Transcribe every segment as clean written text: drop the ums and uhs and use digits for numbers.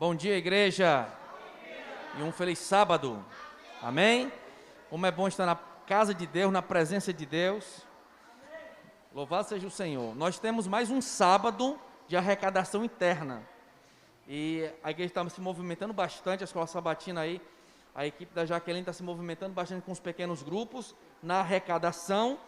Bom dia, igreja. E um feliz sábado. Amém? Como é bom estar na casa de Deus, na presença de Deus. Louvado seja o Senhor. Nós temos mais um sábado de arrecadação interna. E a igreja está se movimentando bastante, a escola sabatina aí, a equipe da Jaqueline está se movimentando bastante com os pequenos grupos na arrecadação.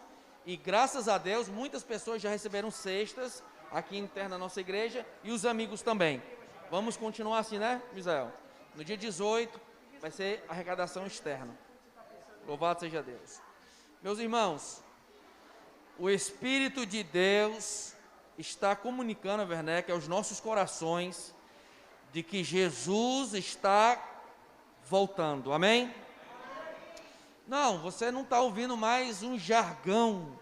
E graças a Deus, muitas pessoas já receberam cestas aqui interna na nossa igreja e os amigos também. Vamos continuar assim, né, Misael? No dia 18 vai ser arrecadação externa. Louvado seja Deus. Meus irmãos, o Espírito de Deus está comunicando, Werneck, aos nossos corações de que Jesus está voltando. Amém? Não, você não está ouvindo mais um jargão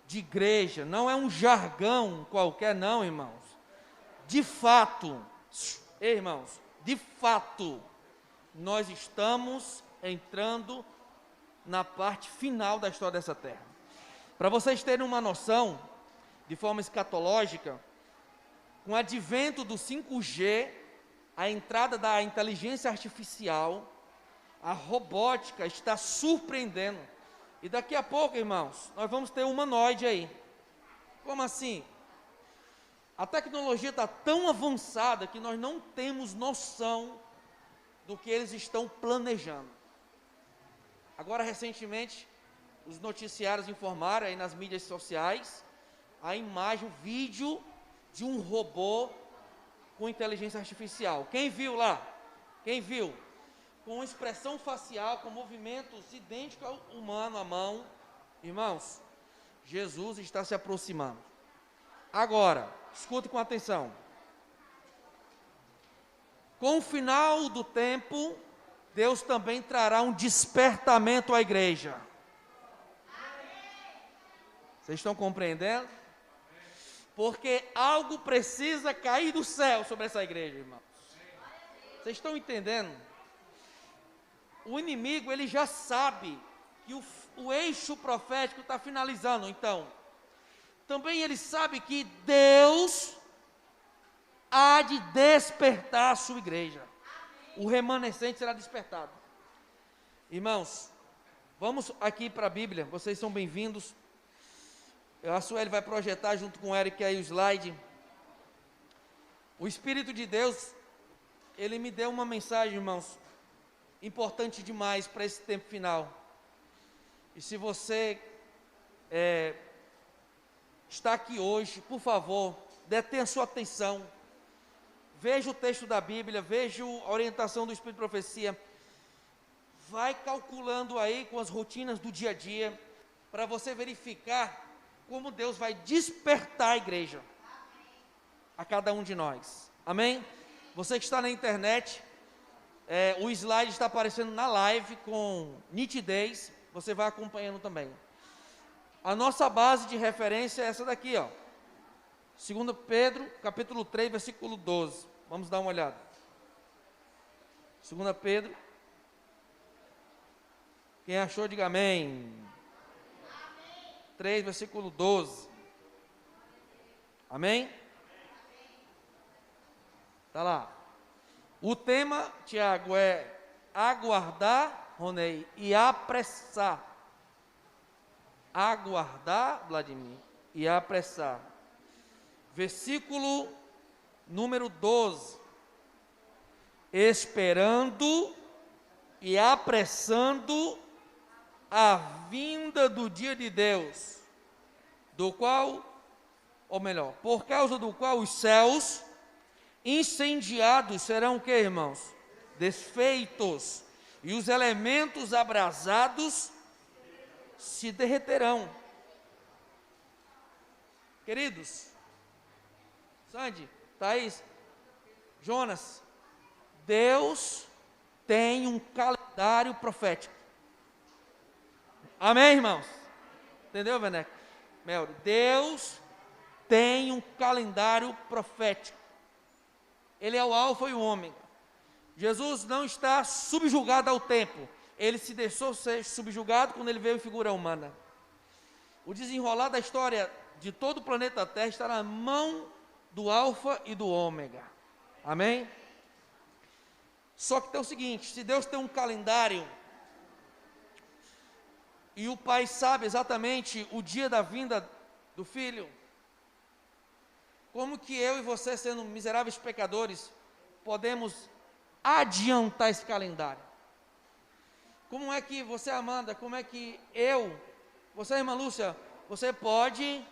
de igreja. Não é um jargão qualquer, não, irmãos. De fato, irmãos, de fato, nós estamos entrando na parte final da história dessa terra. Para vocês terem uma noção, de forma escatológica, com o advento do 5G, a entrada da inteligência artificial, a robótica está surpreendendo. E daqui a pouco, irmãos, nós vamos ter um humanoide aí. Como assim? A tecnologia está tão avançada que nós não temos noção do que eles estão planejando. Agora, recentemente, os noticiários informaram aí nas mídias sociais a imagem, o vídeo de um robô com inteligência artificial. Quem viu lá? Quem viu? Com expressão facial, com movimentos idênticos ao humano, à mão. Irmãos, Jesus está se aproximando. Agora, escute com atenção. Com o final do tempo, Deus também trará um despertamento à igreja. Vocês estão compreendendo? Porque algo precisa cair do céu sobre essa igreja, irmãos. Vocês estão entendendo? O inimigo, ele já sabe que o eixo profético está finalizando. Então, também ele sabe que Deus há de despertar a sua igreja. O remanescente será despertado. Irmãos, vamos aqui para a Bíblia. Vocês são bem-vindos. A Sueli vai projetar junto com o Eric aí o slide. O Espírito de Deus, ele me deu uma mensagem, irmãos, importante demais para esse tempo final. E se você está aqui hoje, por favor, detenha sua atenção. Veja o texto da Bíblia, veja a orientação do Espírito de Profecia. Vai calculando aí com as rotinas do dia a dia, para você verificar como Deus vai despertar a igreja, a cada um de nós. Amém? Você que está na internet, o slide está aparecendo na live com nitidez, você vai acompanhando também. A nossa base de referência é essa daqui, ó. 2 Pedro, capítulo 3, versículo 12. Vamos dar uma olhada. 2 Pedro. Quem achou, diga amém. 3, versículo 12. Amém? Está lá. O tema, Tiago, é aguardar, Ronei, e apressar. Aguardar, Vladimir, e apressar. Versículo número 12. Esperando e apressando a vinda do dia de Deus, do qual, ou melhor, por causa do qual os céus incendiados serão o que, irmãos? Desfeitos, e os elementos abrasados se derreterão. Queridos, Sandy, Thaís, Jonas, Deus tem um calendário profético. Amém, irmãos? Entendeu, Veneco? Deus tem um calendário profético. Ele é o alfa e o ômega. Jesus não está subjugado ao tempo. Ele se deixou ser subjugado quando ele veio em figura humana. O desenrolar da história de todo o planeta Terra está na mão do alfa e do ômega. Amém? Só que tem o seguinte, se Deus tem um calendário, e o Pai sabe exatamente o dia da vinda do Filho, como que eu e você, sendo miseráveis pecadores, podemos adiantar esse calendário? Como é que você, Amanda, como é que você, irmã Lúcia, você pode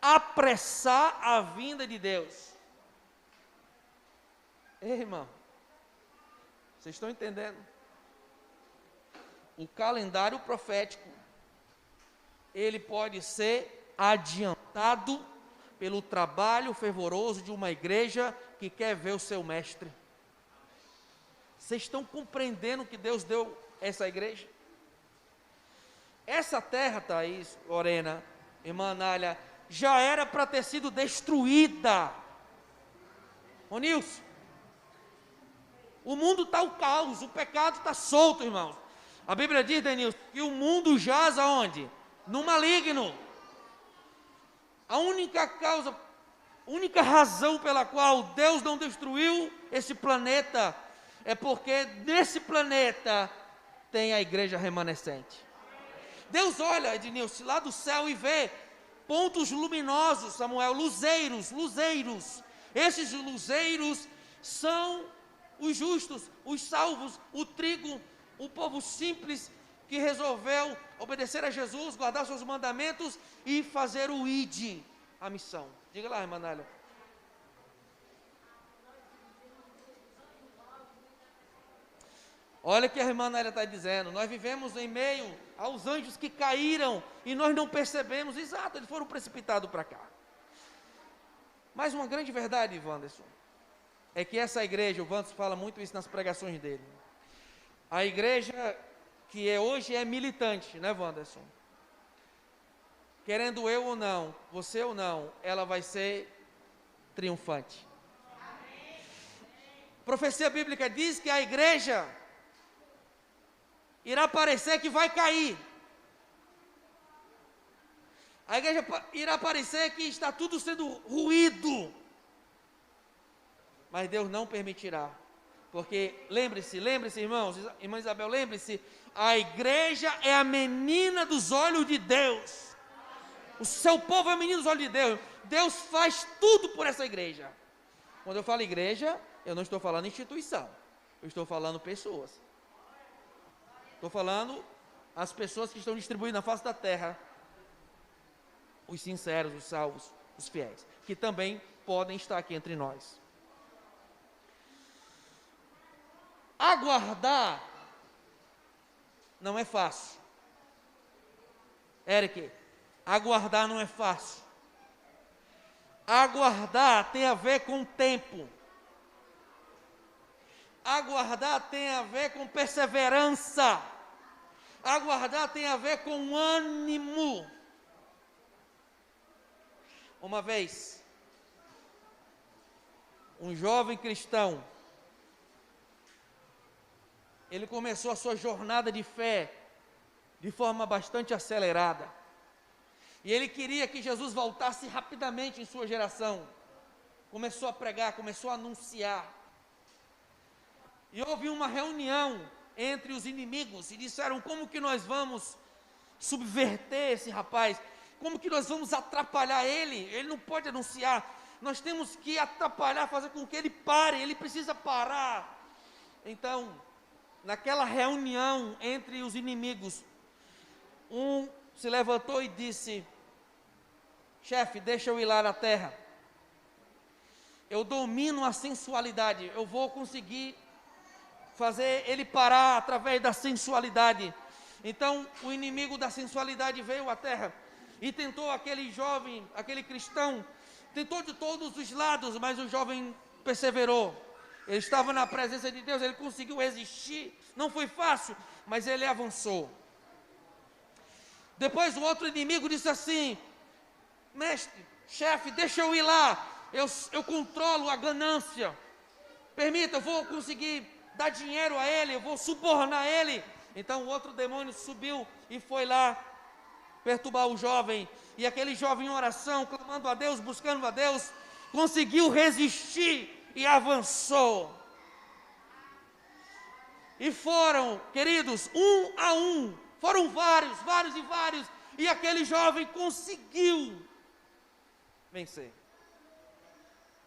apressar a vinda de Deus? Ei, irmão, vocês estão entendendo? O calendário profético, ele pode ser adiantado pelo trabalho fervoroso de uma igreja que quer ver o seu mestre. Vocês estão compreendendo que Deus deu essa igreja? Essa terra, Thaís, Lorena, irmã Anália, já era para ter sido destruída. Ô Nilson, o mundo está o caos, o pecado está solto, irmãos. A Bíblia diz, Denilson, que o mundo jaz aonde? No maligno. A única razão pela qual Deus não destruiu esse planeta é porque nesse planeta tem a igreja remanescente. Deus olha, Ednilson, lá do céu e vê pontos luminosos, Samuel, luzeiros. Esses luzeiros são os justos, os salvos, o trigo, o povo simples que resolveu obedecer a Jesus, guardar seus mandamentos e fazer o ID, a missão. Diga lá, irmã Nália. Olha o que a irmã Nália está dizendo, nós vivemos em meio aos anjos que caíram e nós não percebemos, exato, eles foram precipitados para cá. Mas uma grande verdade, Wanderson, é que essa igreja, o Wanderson fala muito isso nas pregações dele, a igreja que hoje é militante, né, Wanderson? Querendo eu ou não, você ou não, ela vai ser triunfante. Profecia bíblica diz que a igreja irá parecer que vai cair. A igreja irá parecer que está tudo sendo ruído. Mas Deus não permitirá. Porque lembre-se, irmãos, irmã Isabel, lembre-se, a igreja é a menina dos olhos de Deus. O seu povo é a menina dos olhos de Deus. Deus faz tudo por essa igreja. Quando eu falo igreja, eu não estou falando instituição. Eu estou falando pessoas. Estou falando as pessoas que estão distribuídas na face da terra. Os sinceros, os salvos, os fiéis. Que também podem estar aqui entre nós. Aguardar não é fácil. Eric, aguardar não é fácil. Aguardar tem a ver com tempo. Aguardar tem a ver com perseverança. Aguardar tem a ver com ânimo. Uma vez, um jovem cristão, ele começou a sua jornada de fé de forma bastante acelerada. E ele queria que Jesus voltasse rapidamente em sua geração. Começou a pregar, começou a anunciar. E houve uma reunião entre os inimigos e disseram: como que nós vamos subverter esse rapaz? Como que nós vamos atrapalhar ele? Ele não pode anunciar. Nós temos que atrapalhar, fazer com que ele pare. Ele precisa parar. Então, naquela reunião entre os inimigos, um se levantou e disse: chefe, deixa eu ir lá na terra. Eu domino a sensualidade. Eu vou conseguir fazer ele parar através da sensualidade. Então, o inimigo da sensualidade veio à terra e tentou aquele jovem, aquele cristão, tentou de todos os lados, mas o jovem perseverou. Ele estava na presença de Deus, ele conseguiu resistir. Não foi fácil, mas ele avançou. Depois o outro inimigo disse assim: mestre, chefe, deixa eu ir lá. Eu controlo a ganância. Permita, eu vou conseguir dar dinheiro a ele, eu vou subornar ele. Então o outro demônio subiu e foi lá perturbar o jovem. E aquele jovem em oração, clamando a Deus, buscando a Deus, conseguiu resistir e avançou. E foram, queridos, um a um. Foram vários, vários e vários. E aquele jovem conseguiu vencer.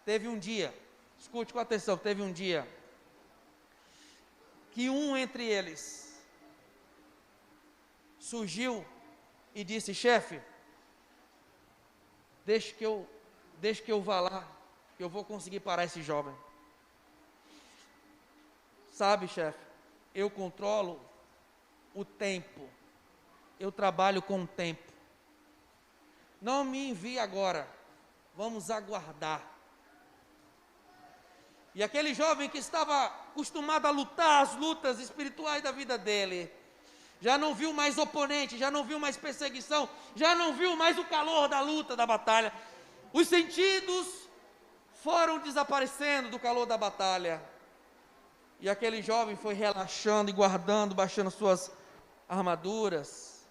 Teve um dia, escute com atenção, teve um dia que um entre eles surgiu e disse: chefe, deixa que eu vá lá, que eu vou conseguir parar esse jovem. Sabe, chefe, eu controlo o tempo, eu trabalho com o tempo. Não me envie agora, vamos aguardar. E aquele jovem que estava acostumado a lutar as lutas espirituais da vida dele, já não viu mais oponente, já não viu mais perseguição, já não viu mais o calor da luta, da batalha. Os sentidos foram desaparecendo do calor da batalha. E aquele jovem foi relaxando e guardando, baixando suas armaduras.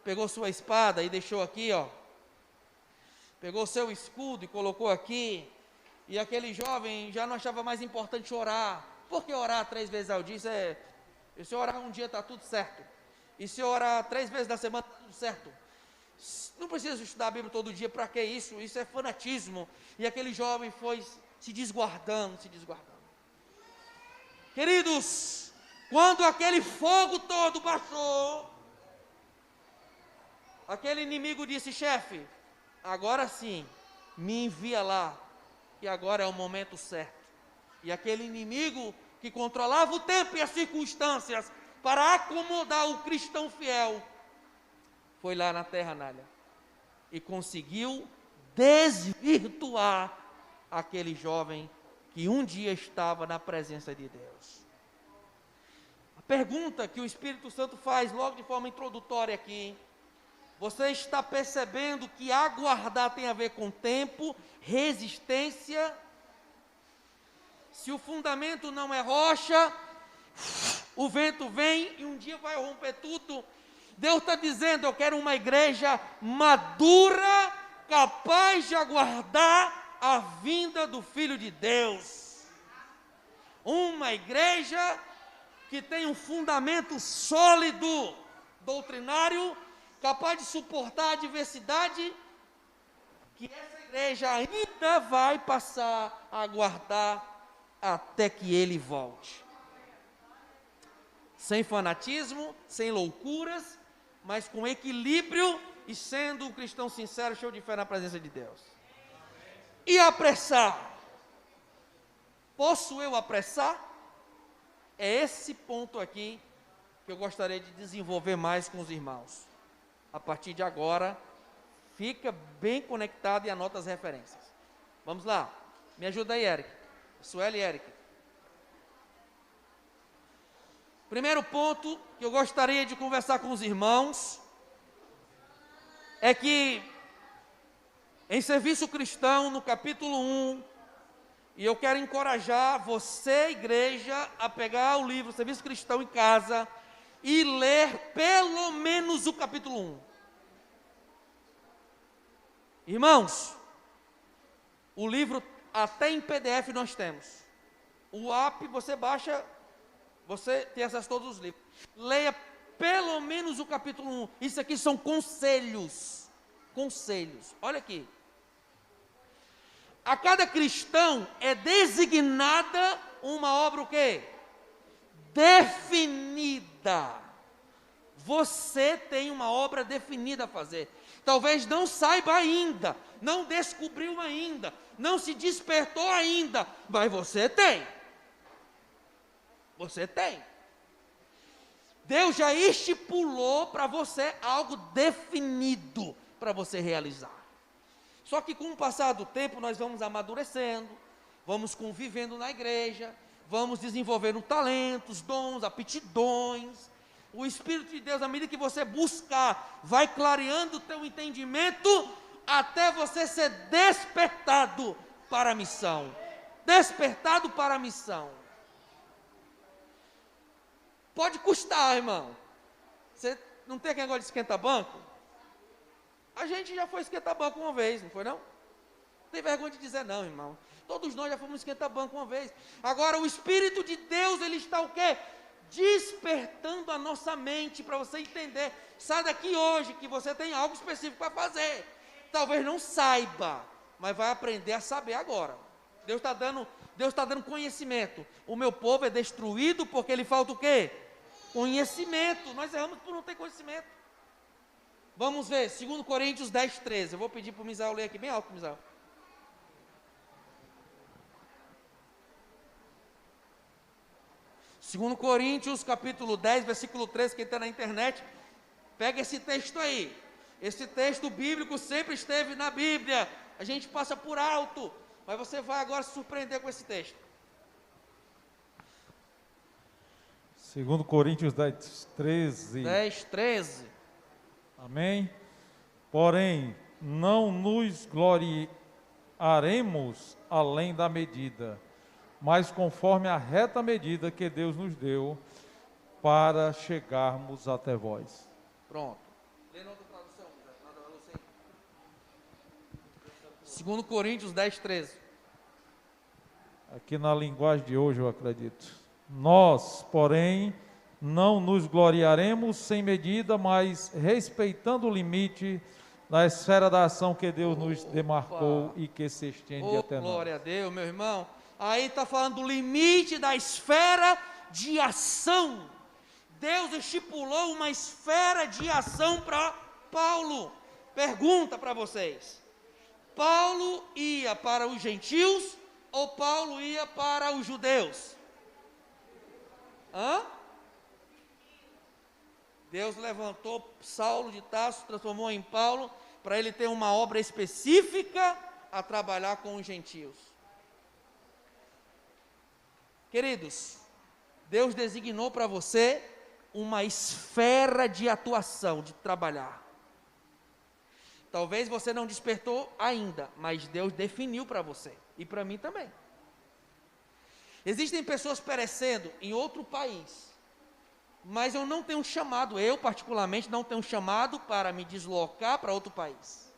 Pegou sua espada e deixou aqui, ó. Pegou seu escudo e colocou aqui. E aquele jovem já não achava mais importante orar. Por que orar 3 vezes ao dia? Se orar um dia está tudo certo. E se orar 3 vezes na semana está tudo certo. Não precisa estudar a Bíblia todo dia, para que isso? Isso é fanatismo. E aquele jovem foi se desguardando. Queridos, quando aquele fogo todo baixou, aquele inimigo disse: chefe, agora sim, me envia lá, que agora é o momento certo. E aquele inimigo que controlava o tempo e as circunstâncias para acomodar o cristão fiel, foi lá na terra Anália e conseguiu desvirtuar aquele jovem que um dia estava na presença de Deus. A pergunta que o Espírito Santo faz logo de forma introdutória aqui: você está percebendo que aguardar tem a ver com tempo, resistência? Se o fundamento não é rocha, o vento vem e um dia vai romper tudo. Deus está dizendo: eu quero uma igreja madura, capaz de aguardar a vinda do Filho de Deus. Uma igreja que tem um fundamento sólido, doutrinário, capaz de suportar a adversidade, que essa igreja ainda vai passar a aguardar até que ele volte. Sem fanatismo, sem loucuras, mas com equilíbrio e sendo um cristão sincero, cheio de fé na presença de Deus. E apressar. Posso eu apressar? É esse ponto aqui que eu gostaria de desenvolver mais com os irmãos. A partir de agora, fica bem conectado e anota as referências. Vamos lá. Me ajuda aí, Eric. Sueli e Eric. Primeiro ponto que eu gostaria de conversar com os irmãos é que em Serviço Cristão, no capítulo 1, e eu quero encorajar você, igreja, a pegar o livro Serviço Cristão em casa e ler pelo menos o capítulo 1. Irmãos, o livro até em PDF nós temos. O app você baixa, você tem acesso a todos os livros. Leia pelo menos o capítulo 1. Isso aqui são conselhos. Conselhos. Olha aqui. A cada cristão é designada uma obra o quê? Definida. Você tem uma obra definida a fazer. Talvez não saiba ainda, não descobriu ainda, não se despertou ainda, mas você tem. Você tem. Deus já estipulou para você algo definido para você realizar. Só que com o passar do tempo nós vamos amadurecendo, vamos convivendo na igreja, vamos desenvolvendo talentos, dons, aptidões. O Espírito de Deus, à medida que você buscar, vai clareando o teu entendimento até você ser despertado para a missão. Despertado para a missão. Pode custar, irmão. Você não tem aquele negócio de esquentar banco? A gente já foi esquentar banco uma vez, não foi não? Não tem vergonha de dizer não, irmão. Todos nós já fomos esquentar banco uma vez. Agora o Espírito de Deus, ele está o quê? despertando a nossa mente para você entender. Sai daqui hoje que você tem algo específico para fazer. Talvez não saiba, mas vai aprender a saber agora. Deus está dando conhecimento. O meu povo é destruído porque lhe falta o quê? Conhecimento. Nós erramos por não ter conhecimento. Vamos ver, 2 Coríntios 10, 13. Eu vou pedir para o Misael ler aqui bem alto, Misael. 2 Coríntios, capítulo 10, versículo 13, quem está na internet, pega esse texto aí. Esse texto bíblico sempre esteve na Bíblia. A gente passa por alto, mas você vai agora se surpreender com esse texto. 2 Coríntios 10, 13. 10, 13. Amém? Porém, não nos gloriaremos além da medida, mas conforme a reta medida que Deus nos deu para chegarmos até vós. Pronto. Lê na outra tradução, nada a você. 2 Coríntios 10, 13. Aqui na linguagem de hoje, eu acredito. Nós, porém, não nos gloriaremos sem medida, mas respeitando o limite da esfera da ação que Deus nos demarcou e que se estende até nós. Glória a Deus, meu irmão. Aí está falando do limite da esfera de ação. Deus estipulou uma esfera de ação para Paulo. Pergunta para vocês: Paulo ia para os gentios ou Paulo ia para os judeus? Deus levantou Saulo de Tarso, transformou em Paulo, para ele ter uma obra específica a trabalhar com os gentios. Queridos, Deus designou para você uma esfera de atuação, de trabalhar. Talvez você não despertou ainda, mas Deus definiu para você, e para mim também. Existem pessoas perecendo em outro país, mas eu não tenho chamado, eu particularmente não tenho chamado para me deslocar para outro país.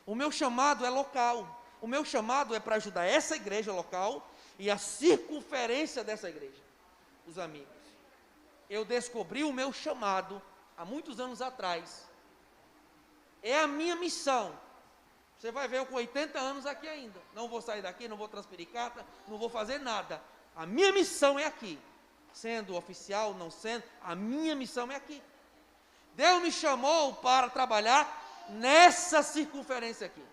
O meu chamado é local, o meu chamado é para ajudar essa igreja local e a circunferência dessa igreja, os amigos. Eu descobri o meu chamado há muitos anos atrás. É a minha missão. Você vai ver eu com 80 anos aqui ainda. Não vou sair daqui, não vou transferir carta, não vou fazer nada. A minha missão é aqui. Sendo oficial, não sendo, a minha missão é aqui. Deus me chamou para trabalhar nessa circunferência aqui.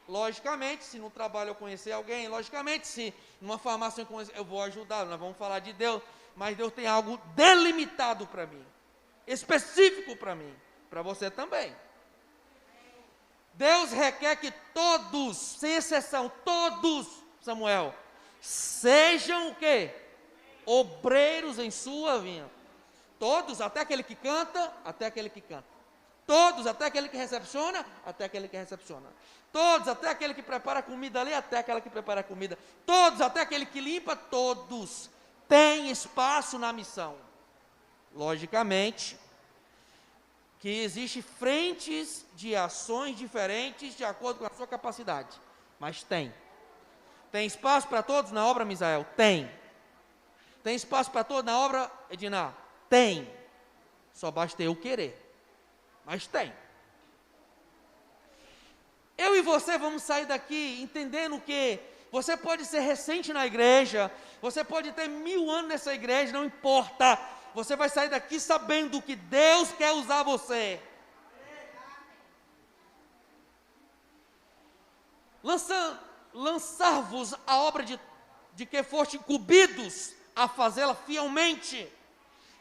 Logicamente, se no trabalho eu conhecer alguém, logicamente, se numa farmácia eu conhecer, eu vou ajudar, nós vamos falar de Deus, mas Deus tem algo delimitado para mim, específico para mim, para você também. Deus requer que todos, sem exceção, todos, Samuel, sejam o quê? Obreiros em sua vinha. Todos, até aquele que canta, até aquele que canta. Todos, até aquele que recepciona, até aquele que recepciona. Todos, até aquele que prepara comida ali, até aquela que prepara comida. Todos, até aquele que limpa, todos têm espaço na missão. Logicamente, que existe frentes de ações diferentes de acordo com a sua capacidade. Mas tem. Tem espaço para todos na obra, Misael? Tem. Tem espaço para todos na obra, Edina? Tem. Só basta eu querer. Mas tem. Eu e você vamos sair daqui entendendo que você pode ser recente na igreja, você pode ter 1000 anos nessa igreja, não importa. Você vai sair daqui sabendo que Deus quer usar você. Lançar-vos a obra de que foste incumbidos a fazê-la fielmente.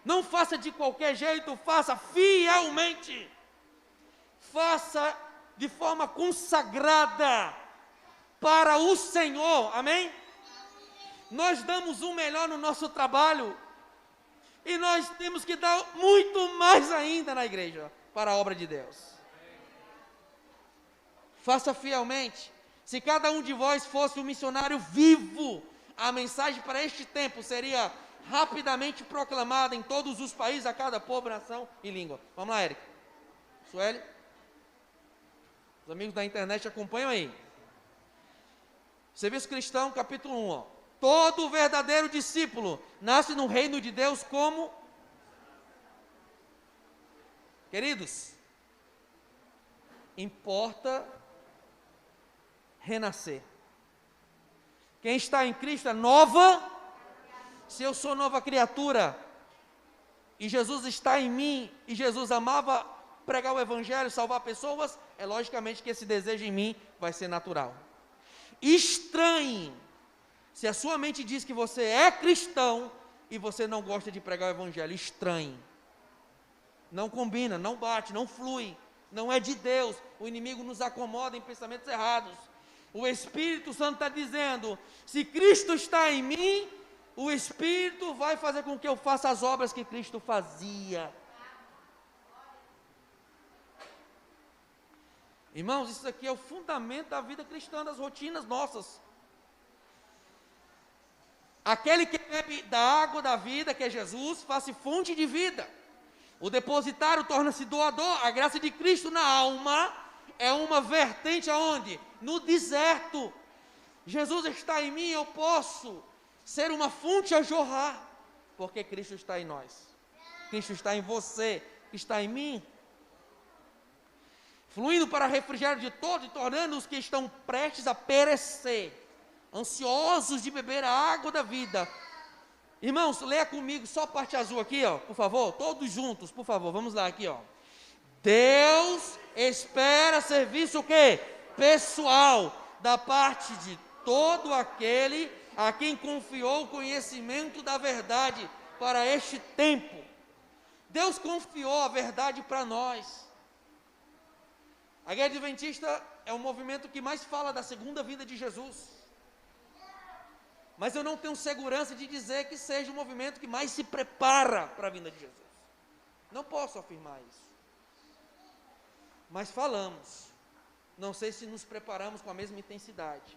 Não faça de qualquer jeito, faça fielmente. Faça de forma consagrada para o Senhor, amém? Nós damos o melhor no nosso trabalho e nós temos que dar muito mais ainda na igreja para a obra de Deus. Faça fielmente. Se cada um de vós fosse um missionário vivo, a mensagem para este tempo seria rapidamente proclamada em todos os países, a cada povo, nação e língua. Vamos lá, Érica. Sueli. Os amigos da internet acompanham aí. Serviço Cristão, capítulo 1, ó. Todo verdadeiro discípulo nasce no reino de Deus como... Queridos, importa renascer. Quem está em Cristo é nova. Se eu sou nova criatura, e Jesus está em mim, e Jesus amava pregar o evangelho, salvar pessoas, é logicamente que esse desejo em mim vai ser natural. Estranhe se a sua mente diz que você é cristão e você não gosta de pregar o evangelho. Estranhe. Não combina, não bate, não flui, não é de Deus. O inimigo nos acomoda em pensamentos errados. O Espírito Santo está dizendo: se Cristo está em mim, o Espírito vai fazer com que eu faça as obras que Cristo fazia. Irmãos, isso aqui é o fundamento da vida cristã, das rotinas nossas. Aquele que bebe da água da vida, que é Jesus, faz-se fonte de vida. O depositário torna-se doador. A graça de Cristo na alma é uma vertente aonde? No deserto. Jesus está em mim, eu posso ser uma fonte a jorrar, porque Cristo está em nós. Cristo está em você, está em mim. Fluindo para refrigério de todos e tornando os que estão prestes a perecer, ansiosos de beber a água da vida. Irmãos, leia comigo só a parte azul aqui, ó, por favor, todos juntos, por favor, vamos lá aqui, ó. Deus espera serviço o quê? Pessoal, da parte de todo aquele a quem confiou o conhecimento da verdade para este tempo. Deus confiou a verdade para nós. A Igreja Adventista é o movimento que mais fala da segunda vinda de Jesus. Mas eu não tenho segurança de dizer que seja o movimento que mais se prepara para a vinda de Jesus. Não posso afirmar isso. Mas falamos. Não sei se nos preparamos com a mesma intensidade.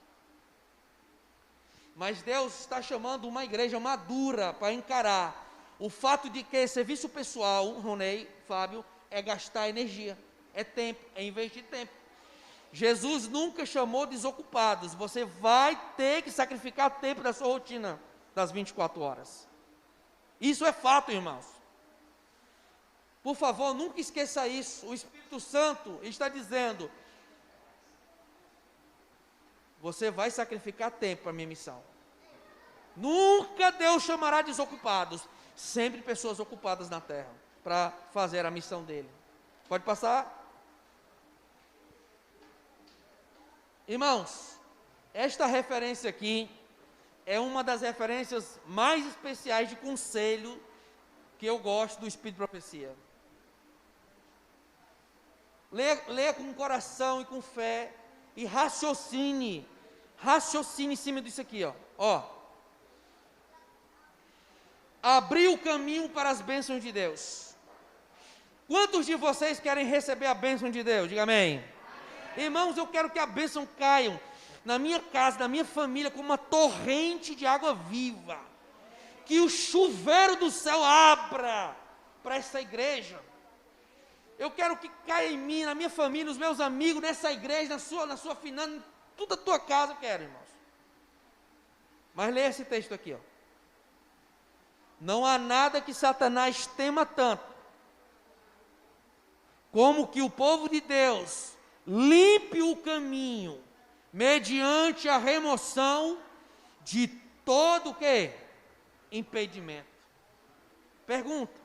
Mas Deus está chamando uma igreja madura para encarar o fato de que serviço pessoal, Ronei, Fábio, é gastar energia, é tempo, é investir tempo. Jesus nunca chamou desocupados. Você vai ter que sacrificar tempo da sua rotina das 24 horas. Isso é fato, irmãos. Por favor, nunca esqueça isso. O Espírito Santo está dizendo: você vai sacrificar tempo para a minha missão. Nunca Deus chamará desocupados. Sempre pessoas ocupadas na terra para fazer a missão dele. Pode passar? Irmãos, esta referência aqui é uma das referências mais especiais de conselho que eu gosto do Espírito de Profecia. Leia com coração e com fé e raciocine em cima disso aqui, ó. Abrir o caminho para as bênçãos de Deus. Quantos de vocês querem receber a bênção de Deus? Diga amém. Irmãos, eu quero que a bênção caia na minha casa, na minha família, como uma torrente de água viva. Que o chuveiro do céu abra para essa igreja. Eu quero que caia em mim, na minha família, nos meus amigos, nessa igreja, na sua finança, em toda a tua casa, eu quero, irmãos. Mas leia esse texto aqui, ó. Não há nada que Satanás tema tanto, como que o povo de Deus limpe o caminho, mediante a remoção de todo o quê? Impedimento. Pergunta.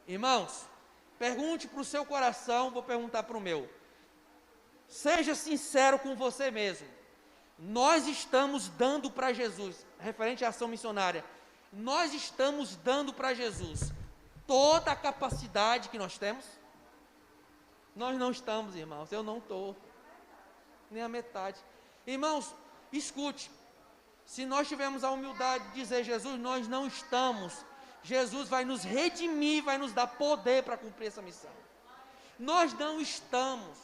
Irmãos, pergunte para o seu coração, vou perguntar para o meu. Seja sincero com você mesmo. Nós estamos dando para Jesus, referente à ação missionária, nós estamos dando para Jesus toda a capacidade que nós temos? Nós não estamos, irmãos, eu não estou, nem a metade. Irmãos, escute, se nós tivermos a humildade de dizer: Jesus, nós não estamos, Jesus vai nos redimir, vai nos dar poder para cumprir essa missão. Nós não estamos.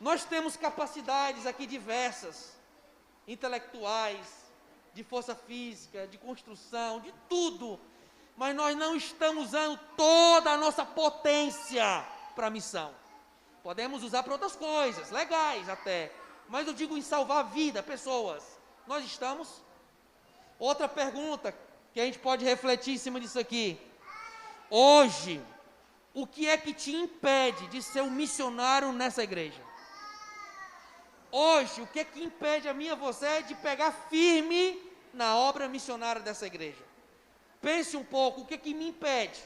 Nós temos capacidades aqui diversas, intelectuais, de força física, de construção, de tudo, mas nós não estamos usando toda a nossa potência para a missão. Podemos usar para outras coisas, legais até, mas eu digo em salvar vida, pessoas. Nós estamos? Outra pergunta que a gente pode refletir em cima disso aqui. Hoje, o que é que te impede de ser um missionário nessa igreja? Hoje, o que é que impede a mim e a você de pegar firme na obra missionária dessa igreja? Pense um pouco, o que é que me impede?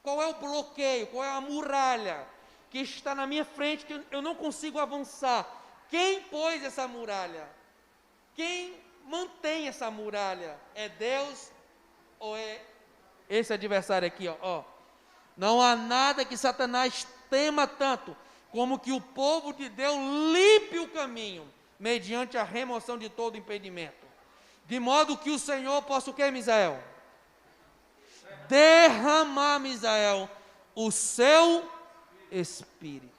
Qual é o bloqueio, qual é a muralha que está na minha frente que eu não consigo avançar? Quem pôs essa muralha? Quem mantém essa muralha? É Deus ou é esse adversário aqui, ó? Não há nada que Satanás tema tanto como que o povo de Deus limpe o caminho, mediante a remoção de todo impedimento. De modo que o Senhor possa o que, Misael? Derramar, Misael, o seu Espírito.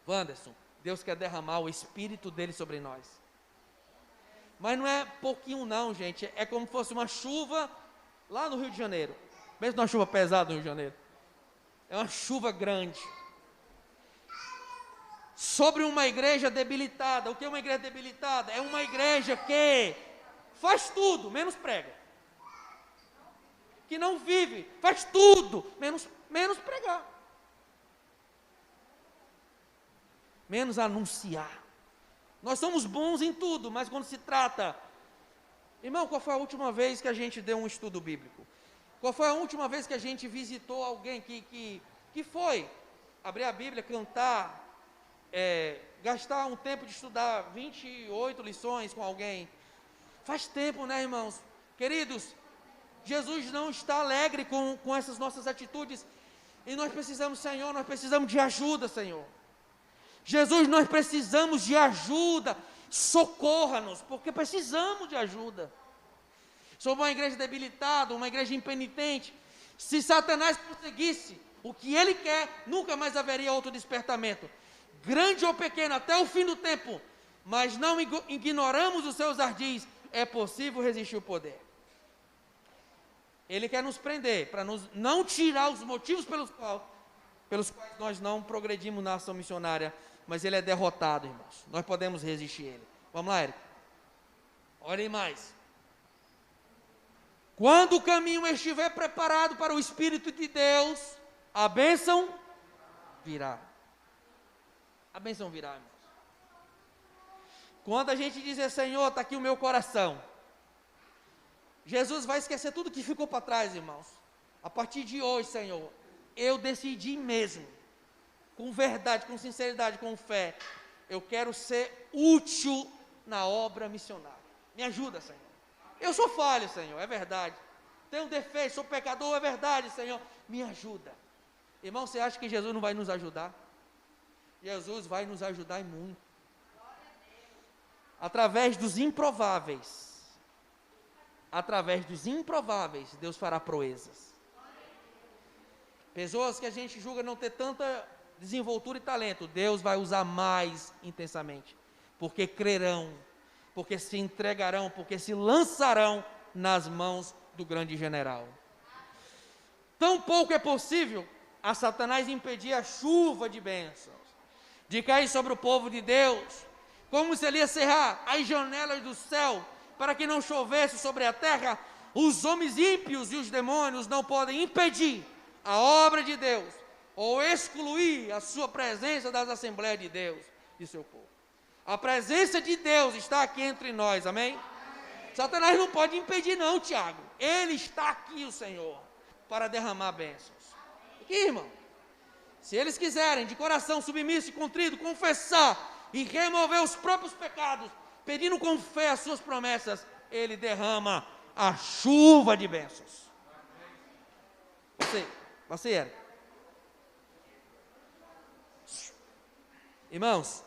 Wanderson, Deus quer derramar o Espírito dele sobre nós. Mas não é pouquinho não, gente. É como se fosse uma chuva lá no Rio de Janeiro. Mesmo uma chuva pesada no Rio de Janeiro. É uma chuva grande. Sobre uma igreja debilitada. O que é uma igreja debilitada? É uma igreja que faz tudo, menos prega. Que não vive, faz tudo, menos pregar. Menos anunciar. Nós somos bons em tudo, mas quando se trata... Irmão, qual foi a última vez que a gente deu um estudo bíblico? Qual foi a última vez que a gente visitou alguém que foi abrir a Bíblia, cantar, gastar um tempo de estudar 28 lições com alguém? Faz tempo, né, irmãos? Queridos, Jesus não está alegre com essas nossas atitudes, e nós precisamos, Senhor, nós precisamos de ajuda, Senhor. Jesus, nós precisamos de ajuda, socorra-nos, porque precisamos de ajuda. Somos uma igreja debilitada, uma igreja impenitente. Se Satanás conseguisse o que ele quer, nunca mais haveria outro despertamento, grande ou pequeno, até o fim do tempo. Mas não ignoramos os seus ardis, é possível resistir o poder. Ele quer nos prender, para não tirar os motivos pelos quais nós não progredimos na ação missionária, mas ele é derrotado, irmãos. Nós podemos resistir a ele. Vamos lá, Érico. Olhem mais. Quando o caminho estiver preparado para o Espírito de Deus, a bênção virá. A bênção virá, irmãos. Quando a gente dizer, Senhor, está aqui o meu coração, Jesus vai esquecer tudo que ficou para trás, irmãos. A partir de hoje, Senhor, eu decidi mesmo, com verdade, com sinceridade, com fé, eu quero ser útil na obra missionária. Me ajuda, Senhor. Eu sou falho, Senhor, é verdade. Tenho defeito, sou pecador, é verdade, Senhor. Me ajuda. Irmão, você acha que Jesus não vai nos ajudar? Jesus vai nos ajudar em muito. Através dos improváveis. Através dos improváveis, Deus fará proezas. Pessoas que a gente julga não ter tanta desenvoltura e talento, Deus vai usar mais intensamente. Porque crerão, porque se entregarão, porque se lançarão nas mãos do grande general. Tão pouco é possível a Satanás impedir a chuva de bênçãos, de cair sobre o povo de Deus, como se ele ia cerrar as janelas do céu, para que não chovesse sobre a terra. Os homens ímpios e os demônios não podem impedir a obra de Deus, ou excluir a sua presença das Assembleias de Deus e seu povo. A presença de Deus está aqui entre nós, amém? Satanás não pode impedir não, Tiago. Ele está aqui, o Senhor, para derramar bênçãos. Aqui, irmão, se eles quiserem, de coração submisso e contrito, confessar e remover os próprios pecados, pedindo com fé as suas promessas, ele derrama a chuva de bênçãos. Você, Eric. Irmãos,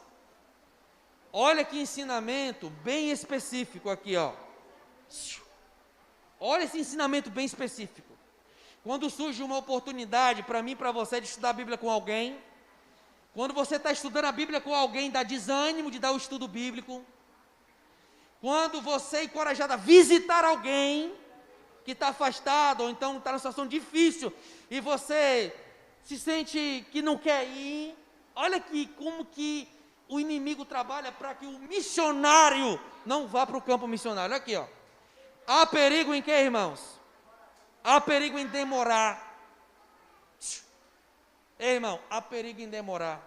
olha que ensinamento bem específico aqui, ó. Olha esse ensinamento bem específico. Quando surge uma oportunidade para mim, para você, de estudar a Bíblia com alguém, quando você está estudando a Bíblia com alguém, dá desânimo de dar o estudo bíblico. Quando você é encorajado a visitar alguém que está afastado, ou então está numa situação difícil, e você se sente que não quer ir, olha aqui como que o inimigo trabalha para que o missionário não vá para o campo missionário. Olha aqui, ó. Há perigo em quê, irmãos? Há perigo em demorar. Ei, irmão, há perigo em demorar.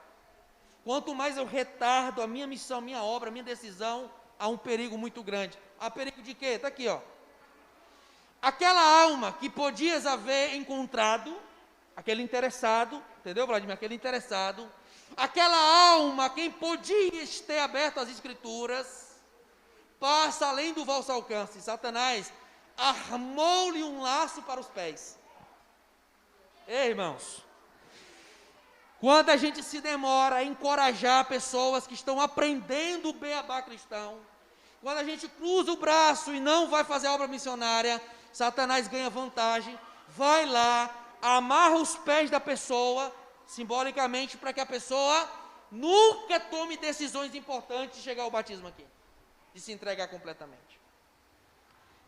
Quanto mais eu retardo a minha missão, minha obra, minha decisão, há um perigo muito grande. Há perigo de quê? Está aqui, ó. Aquela alma que podias haver encontrado, aquele interessado, entendeu, Vladimir? Aquele interessado, aquela alma quem podias ter aberto as escrituras, passa além do vosso alcance. Satanás armou-lhe um laço para os pés. Ei, irmãos, quando a gente se demora a encorajar pessoas que estão aprendendo o beabá cristão, quando a gente cruza o braço e não vai fazer a obra missionária, Satanás ganha vantagem, vai lá, amarra os pés da pessoa, simbolicamente, para que a pessoa nunca tome decisões importantes de chegar ao batismo aqui, de se entregar completamente.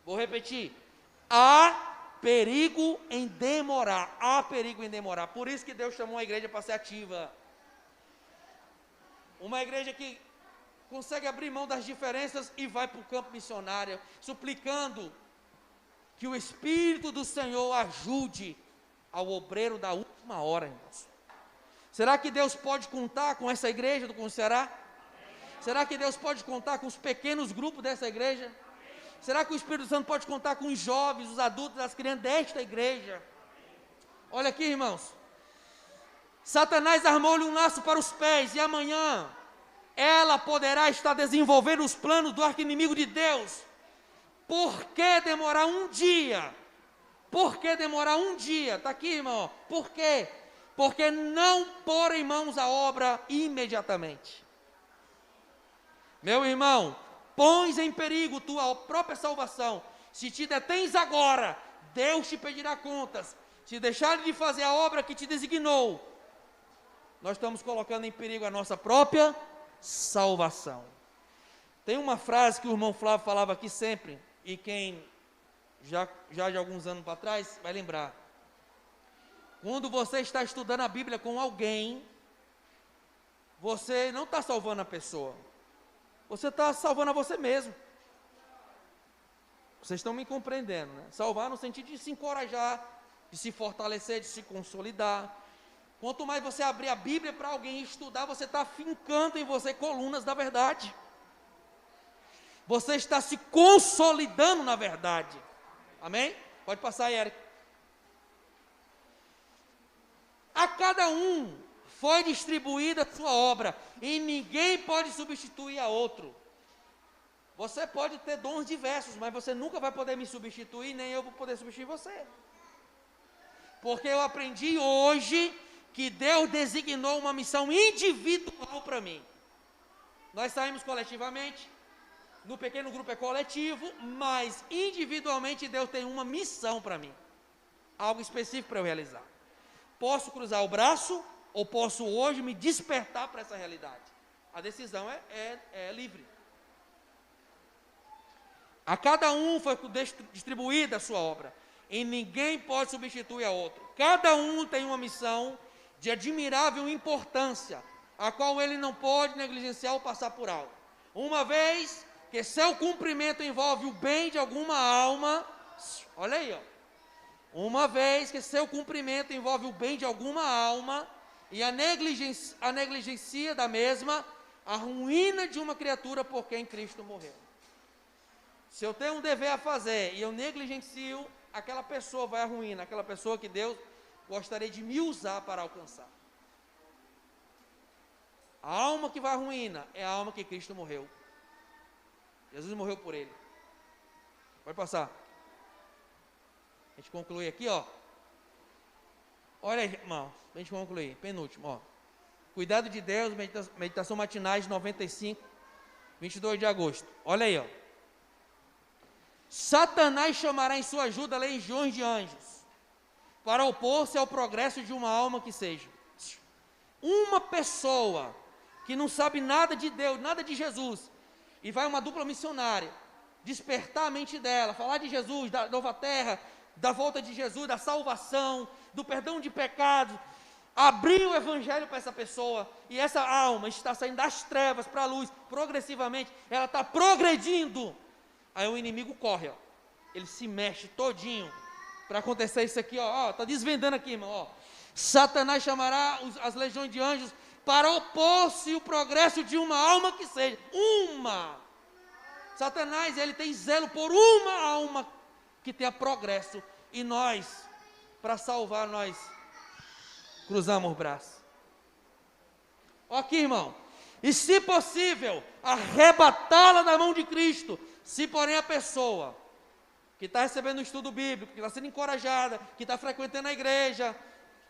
Vou repetir, há perigo em demorar, há perigo em demorar, por isso que Deus chamou a igreja para ser ativa, uma igreja que consegue abrir mão das diferenças e vai para o campo missionário, suplicando que o Espírito do Senhor ajude ao obreiro da última hora, irmãos. Será que Deus pode contar com essa igreja do Conceará? Será que Deus pode contar com os pequenos grupos dessa igreja? Será que o Espírito Santo pode contar com os jovens, os adultos, as crianças desta igreja? Olha aqui, irmãos. Satanás armou-lhe um laço para os pés, e amanhã ela poderá estar desenvolvendo os planos do arqui-inimigo de Deus. Por que demorar um dia? Por que demorar um dia? Está aqui, irmão. Por quê? Porque não pôr em mãos a obra imediatamente. Meu irmão, pões em perigo tua própria salvação. Se te detens agora, Deus te pedirá contas. Se deixar de fazer a obra que te designou, nós estamos colocando em perigo a nossa própria salvação. Tem uma frase que o irmão Flávio falava aqui sempre, e quem já de alguns anos para trás vai lembrar. Quando você está estudando a Bíblia com alguém, você não está salvando a pessoa, você está salvando a você mesmo. Vocês estão me compreendendo, né? Salvar no sentido de se encorajar, de se fortalecer, de se consolidar. Quanto mais você abrir a Bíblia para alguém estudar, você está fincando em você colunas da verdade. Você está se consolidando na verdade. Amém? Pode passar aí, Eric. A cada um foi distribuída a sua obra, e ninguém pode substituir a outro. Você pode ter dons diversos, mas você nunca vai poder me substituir, nem eu vou poder substituir você. Porque eu aprendi hoje que Deus designou uma missão individual para mim. Nós saímos coletivamente, no pequeno grupo é coletivo, mas individualmente Deus tem uma missão para mim, algo específico para eu realizar. Posso cruzar o braço, ou posso hoje me despertar para essa realidade. A decisão é livre. A cada um foi distribuída a sua obra, e ninguém pode substituir a outro. Cada um tem uma missão de admirável importância, a qual ele não pode negligenciar ou passar por alto. Uma vez que seu cumprimento envolve o bem de alguma alma, olha aí, ó. Uma vez que seu cumprimento envolve o bem de alguma alma, e a negligência da mesma, a ruína de uma criatura por quem Cristo morreu. Se eu tenho um dever a fazer, e eu negligencio, aquela pessoa vai à ruína, aquela pessoa que Deus gostaria de me usar para alcançar. A alma que vai à ruína é a alma que Cristo morreu. Jesus morreu por ele. Pode passar. A gente conclui aqui, ó. Olha aí, irmão, a gente concluir. Penúltimo, ó. Cuidado de Deus, meditação matinais 95, 22 de agosto. Olha aí, ó. Satanás chamará em sua ajuda legiões de anjos para opor-se ao progresso de uma alma que seja. Uma pessoa que não sabe nada de Deus, nada de Jesus, e vai uma dupla missionária, despertar a mente dela, falar de Jesus, da nova terra, da volta de Jesus, da salvação, do perdão de pecados. abrir o evangelho para essa pessoa, e essa alma está saindo das trevas para a luz, progressivamente, ela está progredindo, aí o inimigo corre, ó, ele se mexe todinho, para acontecer isso aqui, ó, está desvendando aqui, irmão, ó, Satanás chamará as legiões de anjos para opor-se o progresso de uma alma que seja, Satanás, ele tem zelo por uma alma que tenha progresso, e nós, para salvar, nós cruzamos o braço. Aqui, irmão, e se possível, arrebatá-la da mão de Cristo, se porém a pessoa que está recebendo o estudo bíblico, que está sendo encorajada, que está frequentando a igreja,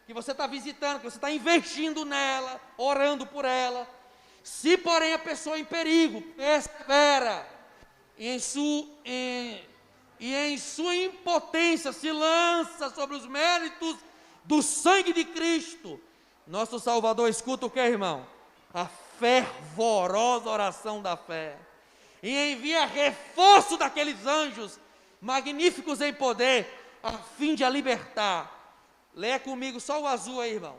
que você está visitando, que você está investindo nela, orando por ela, se porém a pessoa em perigo, persevera, e em sua impotência se lança sobre os méritos do sangue de Cristo, nosso Salvador, escuta o que, irmão? A fervorosa oração da fé, e envia reforço daqueles anjos, magníficos em poder, a fim de a libertar. Leia comigo só o azul aí, irmão.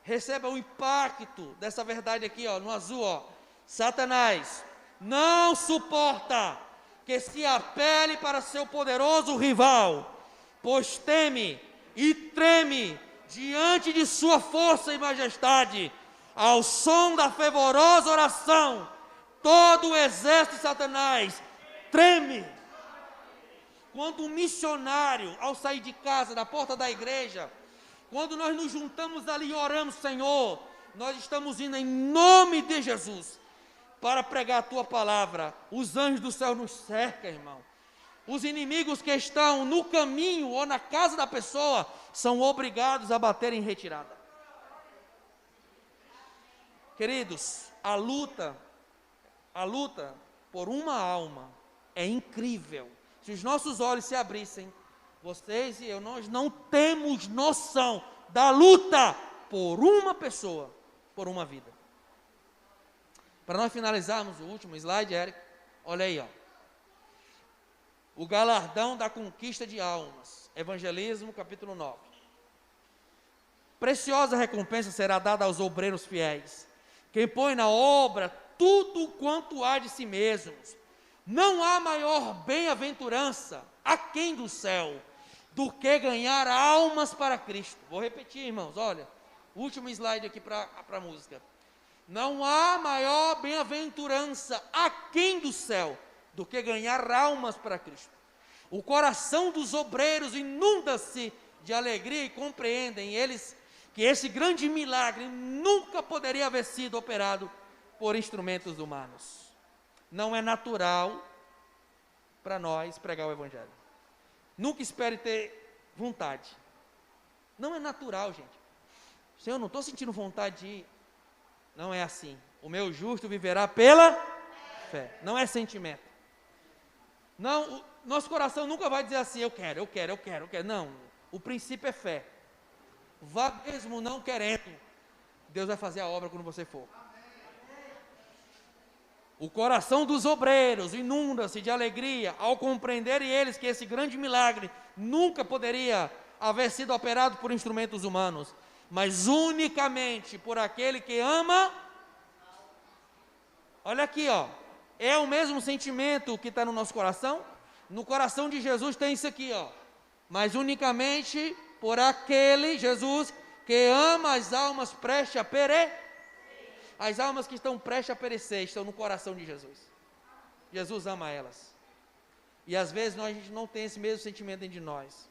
Receba o impacto dessa verdade aqui, ó, no azul, ó. Satanás não suporta que se apele para seu poderoso rival, pois teme e treme diante de sua força e majestade. Ao som da fervorosa oração, todo o exército de Satanás treme. Quando um missionário, ao sair de casa, da porta da igreja, quando nós nos juntamos ali e oramos, Senhor, nós estamos indo em nome de Jesus, para pregar a Tua palavra, os anjos do céu nos cercam, irmão. Os inimigos que estão no caminho ou na casa da pessoa, são obrigados a bater em retirada. Queridos, a luta por uma alma é incrível. Se os nossos olhos se abrissem, vocês e eu, nós não temos noção da luta por uma pessoa, por uma vida. Para nós finalizarmos o último slide, Érico, olha aí, ó. O galardão da conquista de almas, Evangelismo, capítulo 9. Preciosa recompensa será dada aos obreiros fiéis, quem põe na obra tudo quanto há de si mesmos. Não há maior bem-aventurança aquém do céu do que ganhar almas para Cristo. Vou repetir, irmãos, olha, último slide aqui para a música. Não há maior bem-aventurança aquém do céu do que ganhar almas para Cristo. O coração dos obreiros inunda-se de alegria e compreendem eles que esse grande milagre nunca poderia haver sido operado por instrumentos humanos. Não é natural para nós pregar o Evangelho. Nunca espere ter vontade. Não é natural, gente. Senhor, eu não estou sentindo vontade de ir. Não é assim. O meu justo viverá pela fé. Não é sentimento. Não, nosso coração nunca vai dizer assim, eu quero. Não, o princípio é fé. Vá mesmo não querendo. Deus vai fazer a obra quando você for. O coração dos obreiros inunda-se de alegria ao compreenderem eles que esse grande milagre nunca poderia haver sido operado por instrumentos humanos, mas unicamente por aquele que ama. Olha aqui, ó, é o mesmo sentimento que está no nosso coração? No coração de Jesus tem isso aqui, ó, mas unicamente por aquele, Jesus, que ama as almas prestes a perecer. As almas que estão prestes a perecer estão no coração de Jesus. Jesus ama elas. E às vezes a gente não tem esse mesmo sentimento dentro de nós.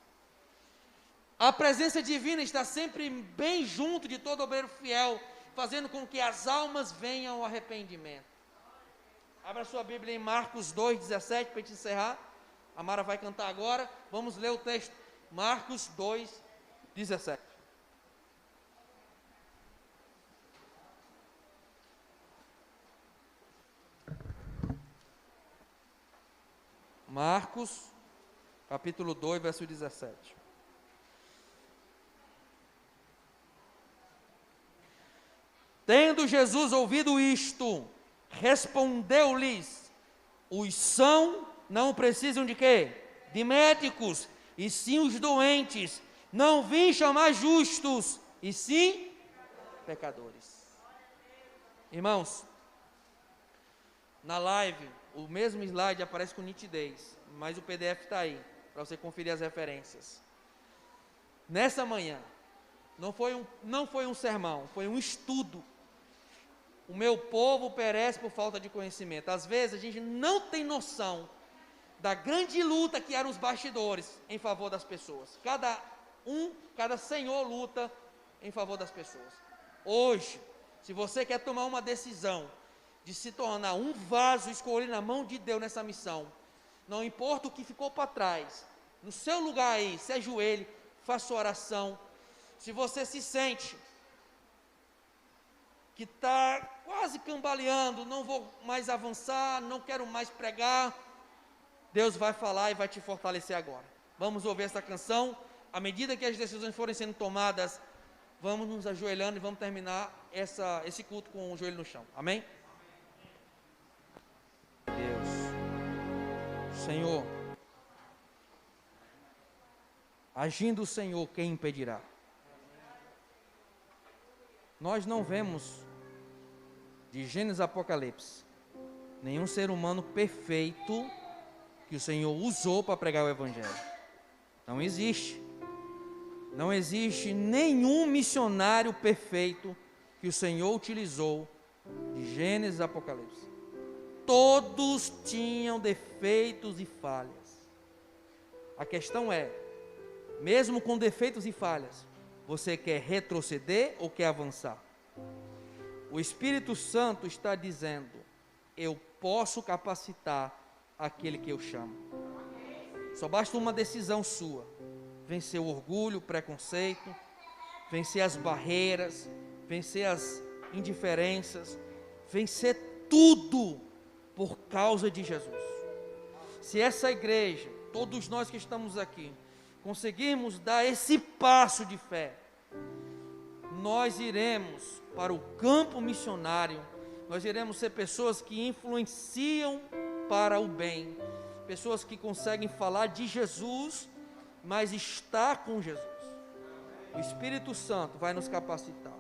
A presença divina está sempre bem junto de todo obreiro fiel, fazendo com que as almas venham ao arrependimento. Abra sua Bíblia em Marcos 2,17 para a gente encerrar. A Mara vai cantar agora. Vamos ler o texto. Marcos 2,17. Marcos, capítulo 2, verso 17. Tendo Jesus ouvido isto, respondeu-lhes: os sãos não precisam de quê? De médicos, e sim os doentes. Não vim chamar justos, e sim pecadores. Irmãos, na live, o mesmo slide aparece com nitidez, mas o PDF está aí, para você conferir as referências. Nessa manhã, não foi um sermão, foi um estudo. O meu povo perece por falta de conhecimento. Às vezes a gente não tem noção da grande luta que eram os bastidores em favor das pessoas. Cada senhor luta em favor das pessoas. Hoje, se você quer tomar uma decisão de se tornar um vaso escolhido na mão de Deus nessa missão, não importa o que ficou para trás, no seu lugar aí, se ajoelhe, faça sua oração. Se você se sente que está quase cambaleando, não vou mais avançar, não quero mais pregar, Deus vai falar e vai te fortalecer agora. Vamos ouvir essa canção. À medida que as decisões forem sendo tomadas, vamos nos ajoelhando e vamos terminar esse culto com o joelho no chão. Amém? Deus, Senhor, agindo o Senhor, quem impedirá? Nós não vemos, de Gênesis a Apocalipse, nenhum ser humano perfeito que o Senhor usou para pregar o Evangelho. Não existe. Não existe nenhum missionário perfeito que o Senhor utilizou, de Gênesis a Apocalipse. Todos tinham defeitos e falhas. A questão é, mesmo com defeitos e falhas, você quer retroceder ou quer avançar? O Espírito Santo está dizendo: eu posso capacitar aquele que eu chamo. Só basta uma decisão sua: vencer o orgulho, o preconceito, vencer as barreiras, vencer as indiferenças, vencer tudo por causa de Jesus. Se essa igreja, todos nós que estamos aqui, conseguirmos dar esse passo de fé, nós iremos para o campo missionário, nós iremos ser pessoas que influenciam para o bem, pessoas que conseguem falar de Jesus, mas está com Jesus. O Espírito Santo vai nos capacitar.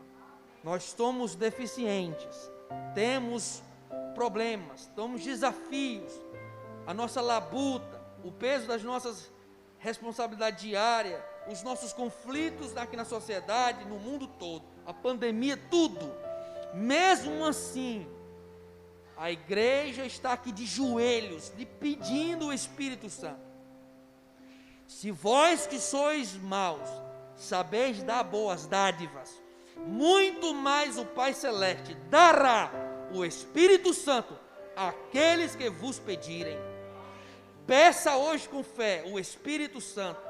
Nós somos deficientes, temos problemas, temos desafios, a nossa labuta, o peso das nossas responsabilidades diárias, os nossos conflitos aqui na sociedade, no mundo todo, a pandemia, tudo. Mesmo assim, a igreja está aqui de joelhos, lhe pedindo o Espírito Santo. Se vós que sois maus, sabeis dar boas dádivas, muito mais o Pai Celeste dará o Espírito Santo àqueles que vos pedirem. Peça hoje com fé o Espírito Santo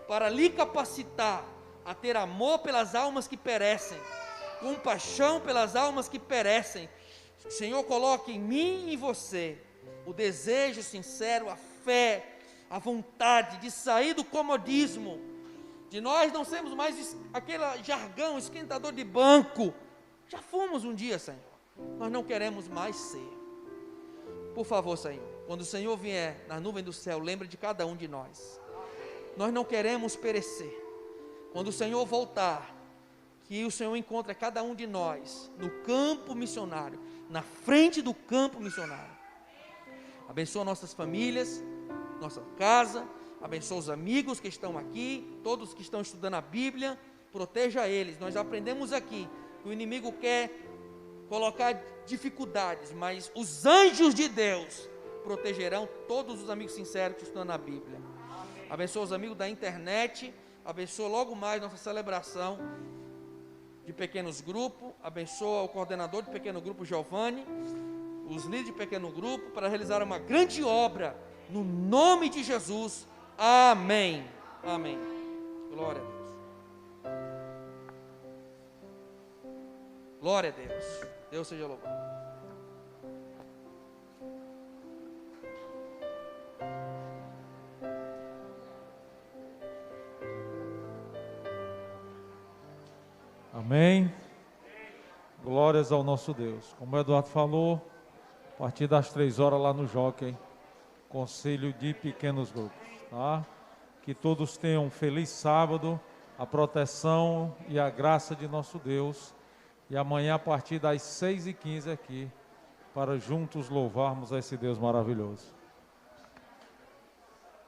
para lhe capacitar a ter amor pelas almas que perecem, compaixão pelas almas que perecem. Senhor, coloque em mim e em você o desejo sincero, a fé, a vontade de sair do comodismo, de nós não sermos mais aquele jargão, esquentador de banco. Já fomos um dia, Senhor, nós não queremos mais ser. Por favor, Senhor, quando o Senhor vier na nuvem do céu, lembre de cada um de nós. Nós não queremos perecer. Quando o Senhor voltar, que o Senhor encontre cada um de nós no campo missionário, na frente do campo missionário. Abençoa nossas famílias, nossa casa, abençoa os amigos que estão aqui, todos que estão estudando a Bíblia, proteja eles. Nós aprendemos aqui que o inimigo quer colocar dificuldades, mas os anjos de Deus protegerão todos os amigos sinceros que estão na Bíblia. Abençoa os amigos da internet, abençoa logo mais nossa celebração de pequenos grupos, abençoa o coordenador de pequeno grupo, Giovanni, os líderes de pequeno grupo, para realizar uma grande obra, no nome de Jesus, amém, amém, glória a Deus, glória a Deus, Deus seja louvado. Amém. Glórias ao nosso Deus. Como o Eduardo falou, a partir das 3 horas lá no Jockey, Conselho de Pequenos Grupos, tá? Que todos tenham um feliz sábado a proteção e a graça de nosso Deus. E amanhã, a partir das 6h15 aqui, para juntos louvarmos esse Deus maravilhoso.